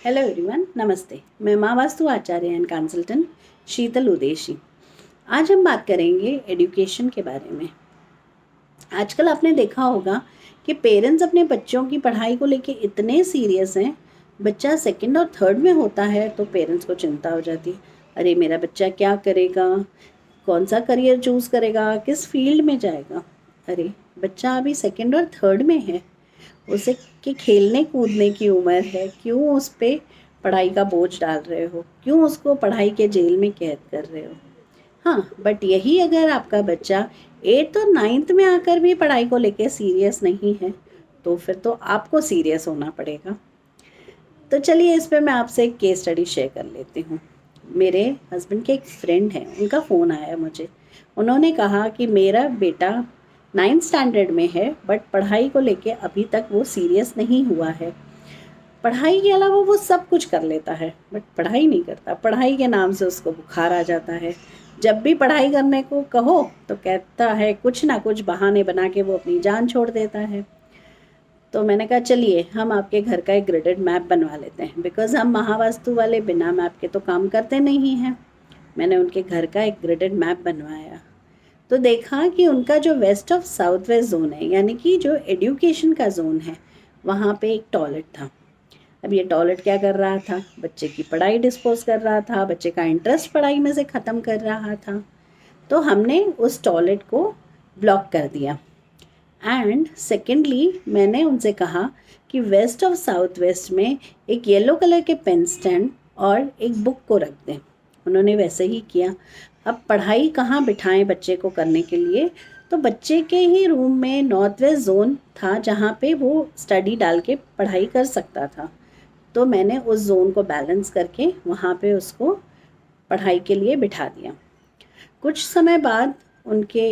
Hello everyone, नमस्ते। मैं माँ वास्तु आचार्य एंड कंसल्टेंट शीतल उदेशी। आज हम बात करेंगे एजुकेशन के बारे में। आजकल आपने देखा होगा कि पेरेंट्स अपने बच्चों की पढ़ाई को लेके इतने सीरियस हैं। बच्चा सेकंड और थर्ड में होता है तो पेरेंट्स को चिंता हो जाती है, अरे मेरा बच्चा क्या करेगा, कौन सा करियर चूज़ करेगा, किस फील्ड में जाएगा। अरे बच्चा अभी सेकंड और थर्ड में है, उसे कि खेलने कूदने की उम्र है, क्यों उस पे पढ़ाई का बोझ डाल रहे हो, क्यों उसको पढ़ाई के जेल में कैद कर रहे हो। हाँ, बट यही अगर आपका बच्चा 8th और 9th में आकर भी पढ़ाई को लेके सीरियस नहीं है तो फिर तो आपको सीरियस होना पड़ेगा। तो चलिए इस पे मैं आपसे एक केस स्टडी शेयर कर लेती हूँ। मेरे हस्बैंड के एक फ्रेंड हैं, उनका फ़ोन आया मुझे। उन्होंने कहा कि मेरा बेटा 9th स्टैंडर्ड में है बट पढ़ाई को लेके अभी तक वो सीरियस नहीं हुआ है। पढ़ाई के अलावा वो सब कुछ कर लेता है बट पढ़ाई नहीं करता। पढ़ाई के नाम से उसको बुखार आ जाता है। जब भी पढ़ाई करने को कहो तो कहता है, कुछ ना कुछ बहाने बना के वो अपनी जान छोड़ देता है। तो मैंने कहा चलिए हम आपके घर का एक ग्रिडेड मैप बनवा लेते हैं, बिकॉज़ हम महावास्तु वाले बिना मैप के तो काम करते नहीं हैं। मैंने उनके घर का एक ग्रिडेड मैप बनवाया तो देखा कि उनका जो west of south west zone है, यानी कि जो एजुकेशन का जोन है, वहाँ पे एक टॉयलेट था। अब ये टॉयलेट क्या कर रहा था, बच्चे की पढ़ाई डिस्पोज कर रहा था, बच्चे का इंटरेस्ट पढ़ाई में से ख़त्म कर रहा था। तो हमने उस टॉयलेट को ब्लॉक कर दिया। एंड सेकेंडली मैंने उनसे कहा कि वेस्ट ऑफ साउथ वेस्ट में एक येलो कलर के पेन स्टैंड और एक बुक को रख दें। उन्होंने वैसे ही किया। अब पढ़ाई कहाँ बिठाएं बच्चे को करने के लिए, तो बच्चे के ही रूम में नॉर्थ वेस्ट जोन था जहाँ पे वो स्टडी डाल के पढ़ाई कर सकता था। तो मैंने उस जोन को बैलेंस करके वहाँ पे उसको पढ़ाई के लिए बिठा दिया। कुछ समय बाद उनके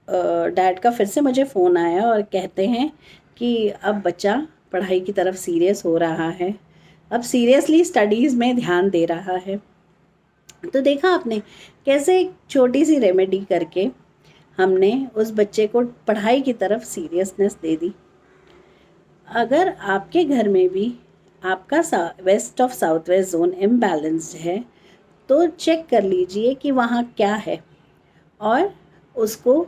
डैड का फिर से मुझे फ़ोन आया और कहते हैं कि अब बच्चा पढ़ाई की तरफ सीरियस हो रहा है, अब सीरियसली स्टडीज़ में ध्यान दे रहा है। तो देखा आपने कैसे एक छोटी सी रेमेडी करके हमने उस बच्चे को पढ़ाई की तरफ सीरियसनेस दे दी। अगर आपके घर में भी आपका west of south west zone imbalanced है तो चेक कर लीजिए कि वहाँ क्या है और उसको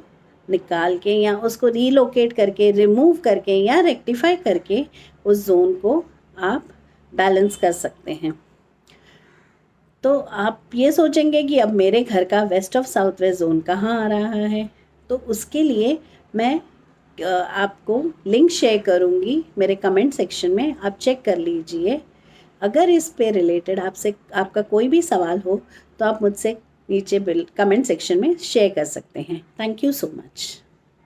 निकाल के या उसको रीलोकेट करके, रिमूव करके या रेक्टिफाई करके उस जोन को आप बैलेंस कर सकते हैं। तो आप ये सोचेंगे कि अब मेरे घर का west of south west zone कहाँ आ रहा है, तो उसके लिए मैं आपको लिंक शेयर करूँगी मेरे कमेंट सेक्शन में, आप चेक कर लीजिए। अगर इस पे रिलेटेड आपसे आपका कोई भी सवाल हो तो आप मुझसे नीचे कमेंट सेक्शन में शेयर कर सकते हैं। Thank you so much.